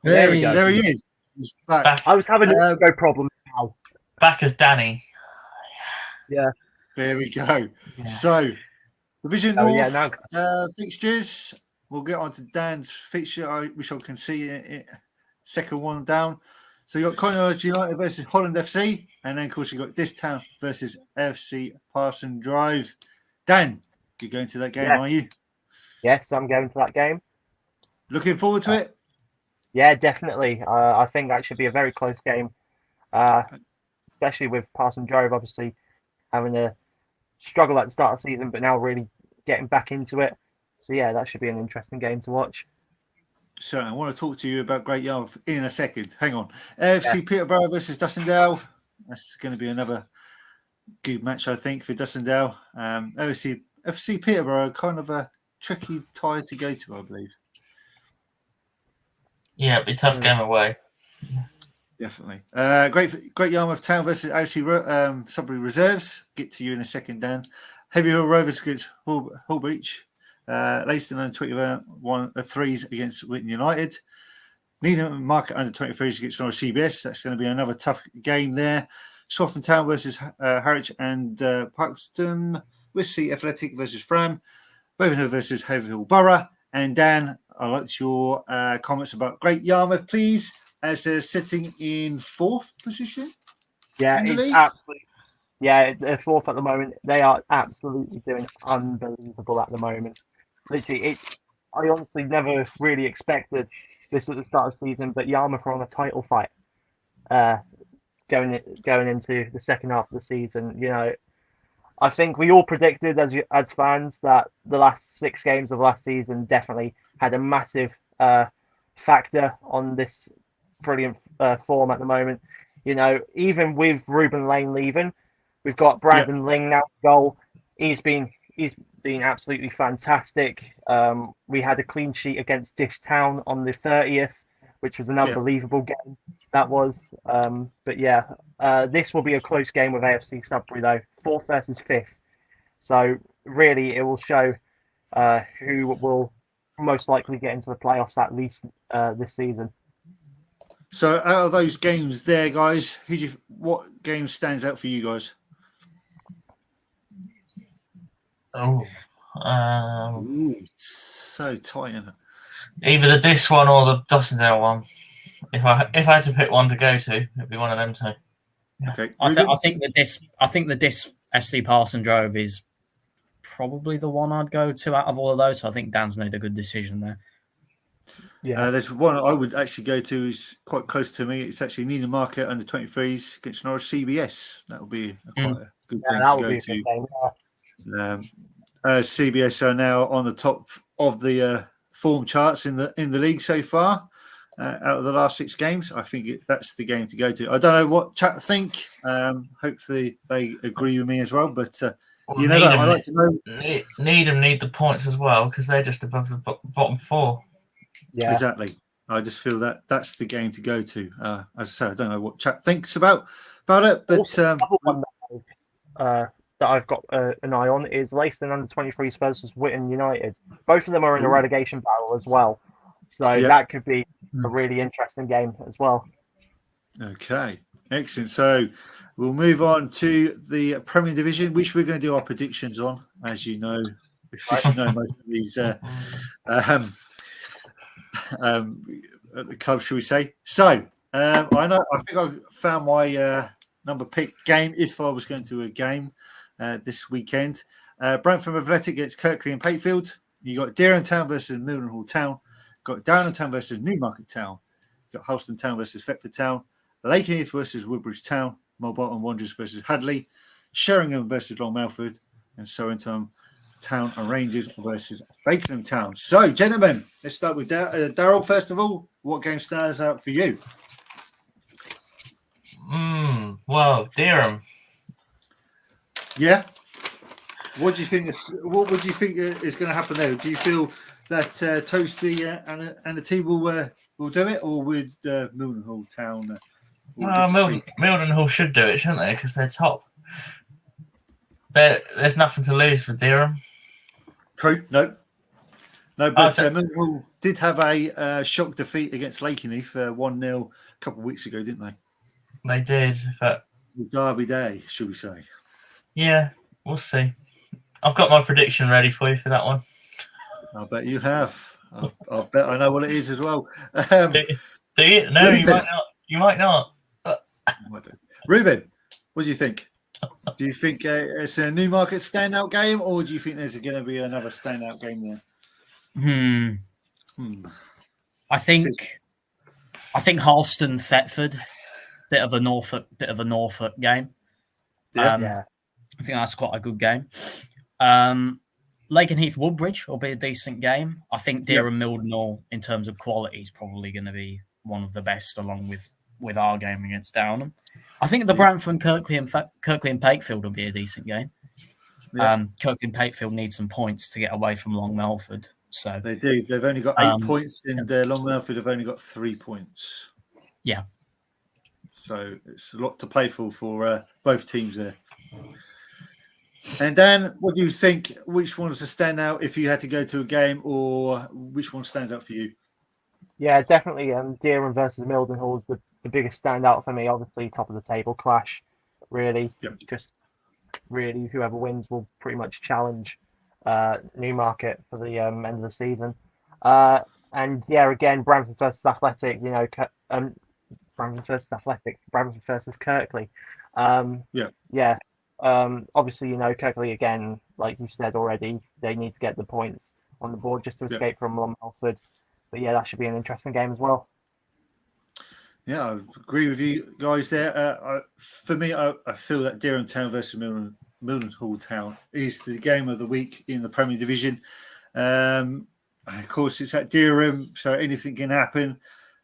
There we go. There he is. He's back. I was having a go problem now. Back as Danny. Yeah. There we go. Yeah. So, Division North fixtures. We'll get on to Dan's fixture, which I can see it, second one down. So you got Connacht United versus Holland FC, and then of course you got Distown versus FC Parson Drive. Dan, you're going to that game, are you? Yes, I'm going to that game. Looking forward to it? Yeah, definitely. I think that should be a very close game, especially with Parson Drive obviously having a struggle at the start of the season, but now really getting back into it. So yeah, that should be an interesting game to watch. So I want to talk to you about Great Yarmouth in a second. Hang on. AFC Peterborough versus Dussindale. That's going to be another good match, I think, for Dussindale. FC Peterborough, kind of a tricky tie to go to, I believe. Yeah, it'd be a tough game away. Definitely. Great Yarmouth Town versus AFC Sudbury Reserves. Get to you in a second, Dan. Heavy Hill Rovers against Hull Beach. Leiston under 21 threes against Witton United. Needham Market under 23s against Norwich CBS. That's going to be another tough game there. Swaffham Town versus Harwich and Parkston. Wissey Athletic versus Fram. Ravenhill versus Haverhill Borough. And Dan, I'd like your comments about Great Yarmouth, please, as they're sitting in fourth position. Yeah, it's absolutely. Yeah, they're fourth at the moment. They are absolutely doing unbelievable at the moment. Literally, I honestly never really expected this at the start of the season, but Yarmouth are on a title fight going into the second half of the season. You know, I think we all predicted as fans that the last 6 games of last season definitely had a massive factor on this brilliant form at the moment. You know, even with Ruben Lane leaving, we've got Brandon Ling now goal. He's been absolutely fantastic. We had a clean sheet against Dish Town on the 30th, which was an unbelievable game. That was. But yeah, this will be a close game with AFC Sudbury though, 4th versus 5th. So really, it will show who will most likely get into the playoffs at least this season. So out of those games there, guys, what game stands out for you guys? So tight, isn't it? Either the Diss one or the Dussindale one. If I had to pick one to go to, it'd be one of them two. Okay. I think the Diss FC Parson Drove is probably the one I'd go to out of all of those. So I think Dan's made a good decision there. Yeah, there's one I would actually go to is quite close to me. It's actually Needham Market under 23s against Norwich CBS. That would be quite a good thing to go to. CBS are now on the top of the form charts in the league so far. Out of the last 6 games, I think that's the game to go to. I don't know what chat think. Hopefully they agree with me as well. But you know, I'd like to know. Needham need the points as well because they're just above the bottom 4. Yeah, exactly. I just feel that that's the game to go to. As I say, I don't know what chat thinks about it, but also, one that I've got an eye on is Leiston under 23s versus Witton United. Both of them are in a relegation battle as well, so that could be a really interesting game as well. Okay, excellent. So we'll move on to the Premier Division, which we're going to do our predictions on, as you know. Most of these the club, shall we say? So I think I found my number pick game if I was going to a game this weekend. Brantford Athletic against Kirkley and Pakefield. You got Dereham Town versus Mildenhall Town. Got Downham Town versus Newmarket Town. You got Halston Town versus Thetford Town. Lakenheath versus Woodbridge Town. Mulbarton Wanderers versus Hadley. Sheringham versus Long Melford. And Southampton Town and Rangers versus Fakenham Town. So, gentlemen, let's start with Daryl first of all. What game stands out for you? Well, Dereham. Yeah. What do you think? What would you think is going to happen there? Do you feel that Toasty and the team will do it, or would Mildenhall Town? Well, Mildenhall should do it, shouldn't they? Because they're top. There's nothing to lose for Dereham. True. No, but Mildenhall did have a shock defeat against Lakenheath 1-0 a couple of weeks ago, didn't they? They did, but Derby Day, should we say? Yeah, we'll see. I've got my prediction ready for you for that one. I bet you have. I bet I know what it is as well. Do you? No, Ruben. you might not. You might not. Ruben, what do you think? Do you think it's a Newmarket standout game, or do you think there's going to be another standout game there? I think Halston Thetford, bit of a Norfolk game. Yeah. I think that's quite a good game. Lakenheath Woodbridge will be a decent game. I think Dereham Mildenhall, in terms of quality, is probably going to be one of the best, along with our game against Downham. I think the Brantford, Kirkley and Pakefield will be a decent game. Yeah. Kirkley and Pakefield need some points to get away from Long Melford. So they do. They've only got 8 points, and Long Melford have only got 3 points. Yeah. So it's a lot to play for both teams there. And Dan, what do you think? Which one was to stand out if you had to go to a game, or which one stands out for you? Yeah, definitely. Dereham versus Mildenhall is the biggest standout for me. Obviously, top of the table clash. Really, just really whoever wins will pretty much challenge Newmarket for the end of the season. And yeah, again, Brantford versus Athletic. Brantford versus Athletic. Brantford versus Kirkley. Obviously, Kirkley, again, like you said already, they need to get the points on the board just to escape from Long Melford. But yeah, that should be an interesting game as well. Yeah, I agree with you guys there. For me, I feel that Dereham Town versus Mildenhall Town is the game of the week in the Premier Division. Of course, it's at Dereham, so anything can happen.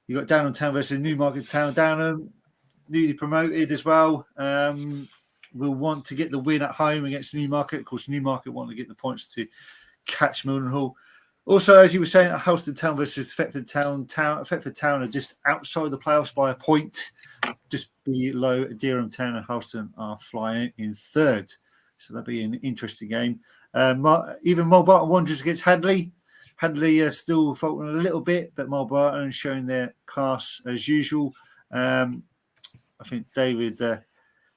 You got Downham Town versus Newmarket Town. Downham, newly promoted as well. Will want to get the win at home against Newmarket. Of course, Newmarket want to get the points to catch Mildenhall. Also, as you were saying, Halston Town versus Thetford Town. Thetford Town are just outside the playoffs by a point. Just below Dereham Town and Halston are flying in third. So that'll be an interesting game. Even Mulbarton Wanderers against Hadley. Hadley are still faltering a little bit, but Mulbarton showing their class as usual. I think David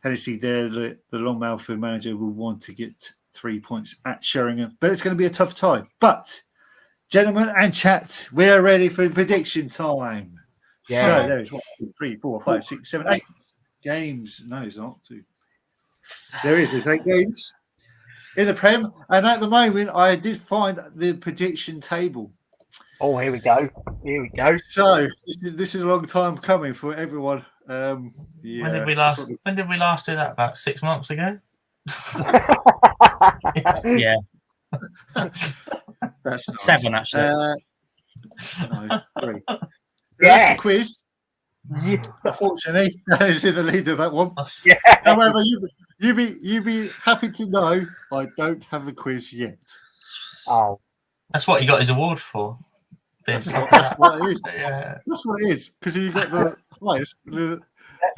Hennessy there, the Long Melford manager, will want to get 3 points at Sheringham. But it's going to be a tough tie. But gentlemen and chat, we are ready for prediction time. Yeah. So there is 1, 2, 3, 4, 5, 6, 7, 8 games. No, it's not 2. There's 8 games in the Prem. And at the moment, I did find the prediction table. Oh, here we go. So this is a long time coming for everyone. When did we last do that? About 6 months ago? Yeah. That's nice. 7 actually. No, 3. So that's the quiz. Yeah. Unfortunately, is in the lead of that one. Yeah. However, you be happy to know I don't have a quiz yet. Oh, that's what you got his award for. That's what it is. Yeah. That's what it is, because you got the highest.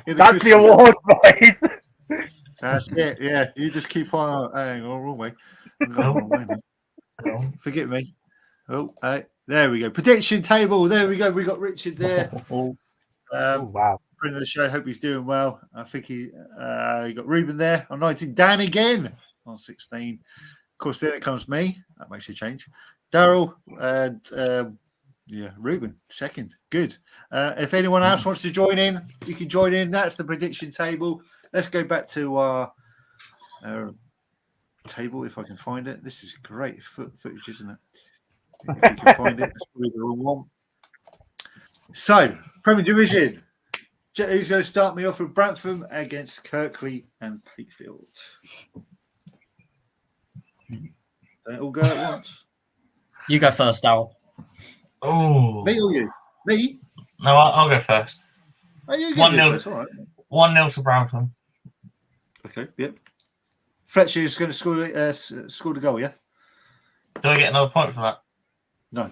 That's the award, right? That's it. Yeah, you just keep on. Hang on, wrong way. Forgive me. There we go. Prediction table. There we go. We got Richard there. Wow. Friend of the show. Hope he's doing well. I think he got Ruben there on 19. Dan again on 16. Of course, then it comes me. That makes a change. Daryl and Yeah, Ruben, second. Good. If anyone else wants to join in, you can join in. That's the prediction table. Let's go back to our table if I can find it. This is great footage, isn't it? If we can find it, that's probably the wrong one. So, Premier Division. Who's going to start me off with Brantham against Kirkley and Pakefield? Don't all go at once. You go first, Darryl. Oh, Me or you? Me? no, I'll go first. Oh, you 1-0. first. All right. 1-0 to Brantham. Okay. Yep. Fletcher's going to score the goal. Yeah. Do I get another point for that? No.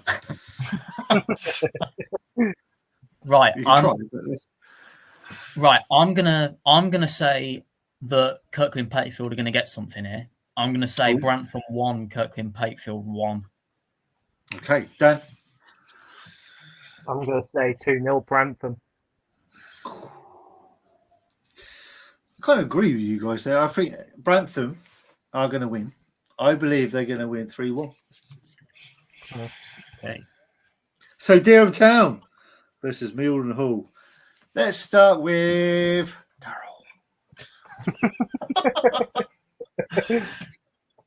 Right. You can try, but Right. I'm gonna say that Kirkland and Pakefield are gonna get something here. I'm gonna say Ooh. Brantham 1, Kirkland and Pakefield 1. Okay, Dan. I'm going to say 2-0 Brantham. I kind of agree with you guys there. I think Brantham are going to win. I believe they're going to win 3-1. Okay. So Dereham Town versus Milden Hall. Let's start with Darryl.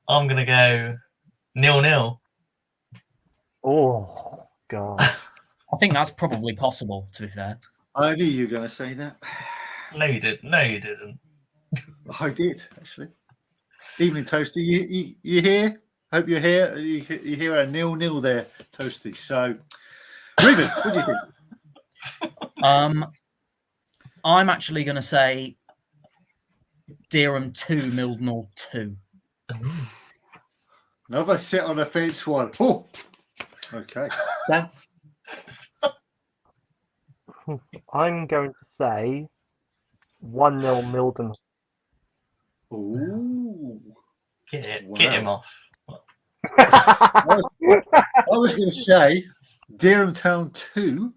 I'm going to go 0-0. Oh, God. I think that's probably possible, to be fair. I knew you were going to say that. No, you didn't. No, you didn't. I did, actually. Evening, Toasty. You here? Hope you're here. You hear a 0-0 there, Toasty. So, Ruben, what do you think? I'm actually going to say Dereham 2, Mildenhall 2. Another sit on the fence one. Oh, okay. Dan? I'm going to say 1-0 Milden. Ooh. Get Wow. him off. I was going to say Dereham Town 2,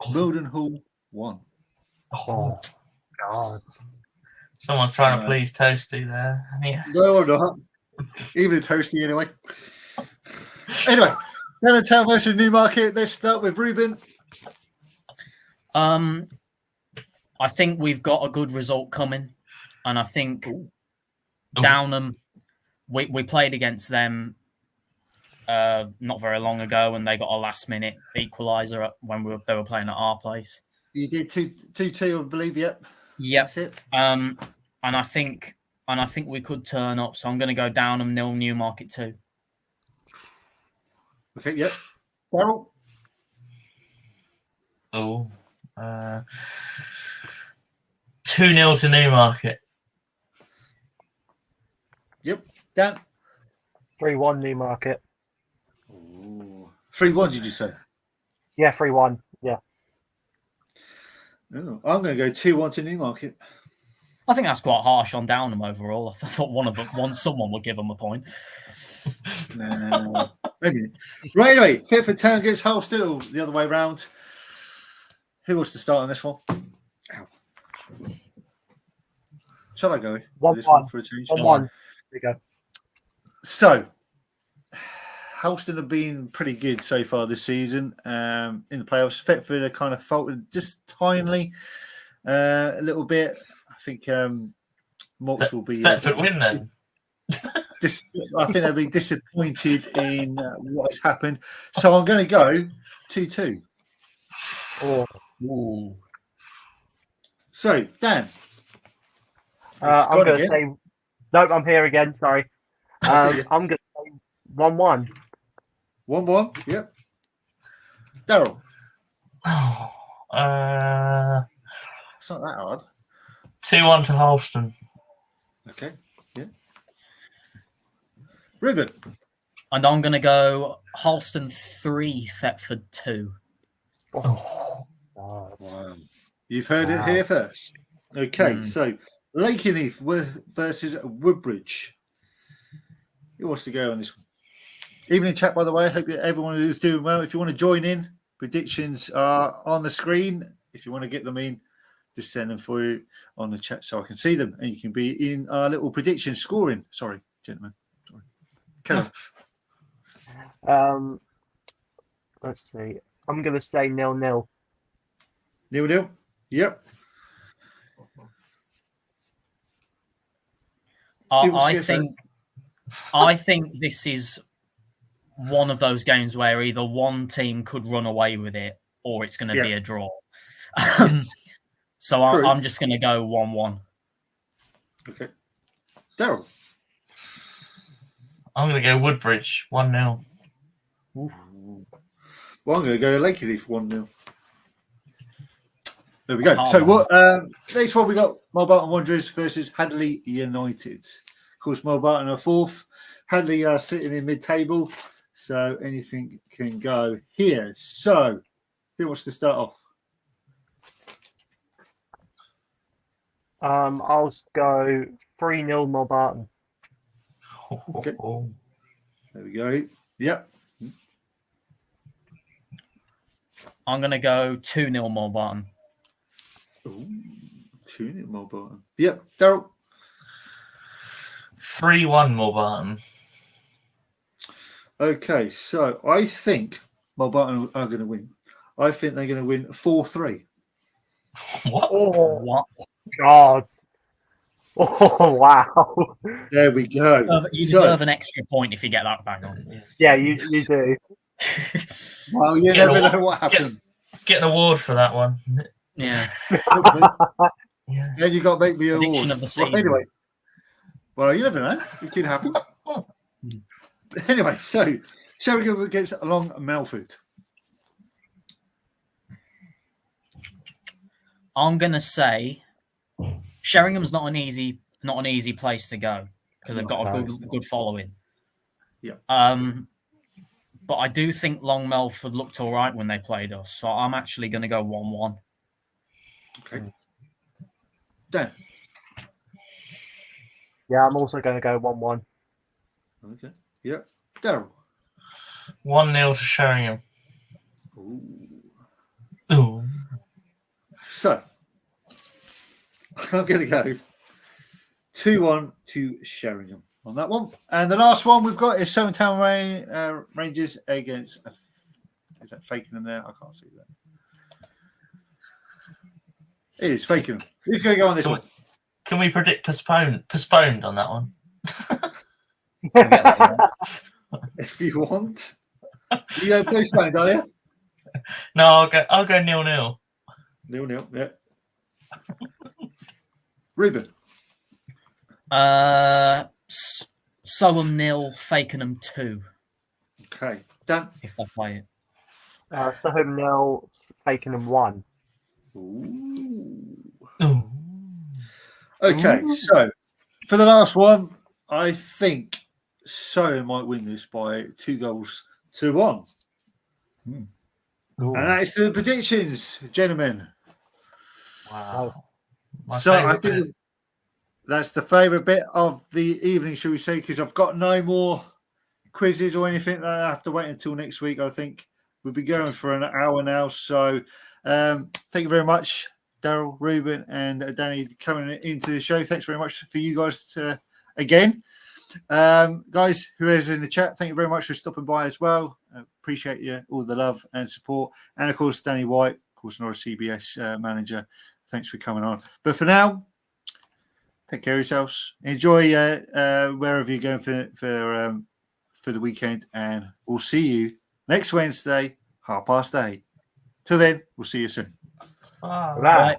Mildenhall 1. Oh, God. Someone's trying to Nice. please Toasty there. Yeah. No, I'm not. Even Toasty, anyway. Anyway, Dereham Town versus Newmarket. Let's start with Ruben. I think we've got a good result coming, and I think Downham. We played against them not very long ago, and they got a last-minute equaliser when they were playing at our place. You did 2-2, I believe. Yep. Yep. That's it. And I think we could turn up. So I'm going to go Downham 0, Newmarket 2. Okay. Yep. Darryl. Oh. 2-0 to Newmarket. Yep. Dan. 3-1 Newmarket. 3-1. Did you say? Yeah, 3-1. Yeah. Oh, I'm going to go 2-1 to Newmarket. I think that's quite harsh on Downham overall. I thought someone would give them a point. No. Maybe. Right, anyway, Hertford Town gets Hull still the other way round. Who wants to start on this one? Ow. Shall I go? with 1-1. this one for a change? 1-1. There you go. So, Halston have been pretty good so far this season in the playoffs. Thetford are kind of faltered just tinily, a little bit. I think Morts will be. Thetford win then. I think they'll be disappointed in what has happened. So I'm going to go 2-2. Oh. Ooh. So, Dan. I'm going to say. Nope, I'm here again. Sorry. I'm going to say 1-1. 1-1. Yep. Darryl. It's not that hard. 2-1 to Halston. Okay. Yeah. Ruben. And I'm going to go Halston 3, Thetford 2. Oh. Wow. You've heard it here first. Okay, so Lakenheath versus Woodbridge. Who wants to go on this one? Evening chat, by the way. I hope everyone is doing well. If you want to join in, predictions are on the screen. If you want to get them in, just send them for you on the chat so I can see them. And you can be in our little prediction scoring. Sorry, gentlemen. Sorry. Carry on. Let's see. I'm going to say 0-0. 0-0. Yep. Who wants to I go think first? I think this is one of those games where either one team could run away with it or it's going to be a draw. So True. I'm just going to go 1-1. Okay. Daryl. I'm going to go Woodbridge 1-0. Well, I'm going to go Lakeheath 1-0. There we go. So what? Next one we got Mulbarton Wanderers versus Hadley United. Of course, Mulbarton are fourth. Hadley are sitting in mid-table, so anything can go here. So, who wants to start off? I'll go 3-0 Mulbarton. Okay. There we go. Yep. I'm going to go 2-0 Mulbarton. 2-0 Mulbarton. Yep. Daryl. 3-1 Mulbarton. Okay, so I think Mulbarton are going to win. I think they're going to win 4-3. What? Oh, What? God. Oh, wow. There we go. You deserve an extra point if you get that bang on. Yeah, you do. Well, you Get never an know what happens. Get an award for that one. Yeah. Yeah. Then you got to make me an Prediction award. of the season. Well, anyway, well, you never know. It could happen. Anyway, so Sheringham gets along Melford. I'm going to say Sheringham's not an easy place to go because they've got a good following. Yeah. But I do think Long Melford looked all right when they played us, so I'm actually going to go 1-1. Okay. Dan. Yeah, I'm also going to go 1-1. Okay. Yep. Daryl. 1-0 to Sheringham. Ooh. So I'm going to go 2-1 to Sheringham on that one. And the last one we've got is Somertown Rangers against. Is that Fakenham there? I can't see that. It is Fakenham. Who's going to go on this one? Can we predict postponed on that one? If you want. You go postponed, are you? No, I'll go 0-0. 0-0, yeah. Ruben. Soham 0, Fakenham 2. Okay. Dan. If they play it. Soham 0, Fakenham 1. Ooh. Okay, so for the last one, I think Soham might win this by 2-1. And that is the predictions, gentlemen. Wow. So I think that's the favourite bit of the evening, shall we say, because I've got no more quizzes or anything. I have to wait until next week, I think. We'll be going for an hour now. So thank you very much, Daryl, Ruben, and Danny coming into the show. Thanks very much for you guys again. Guys, whoever's in the chat, thank you very much for stopping by as well. Appreciate you, all the love and support. And of course, Danny White, of course, Norwich CBS manager. Thanks for coming on. But for now, take care of yourselves. Enjoy wherever you're going for the weekend, and we'll see you next Wednesday, 8:30. Till then, we'll see you soon. Wow. Right.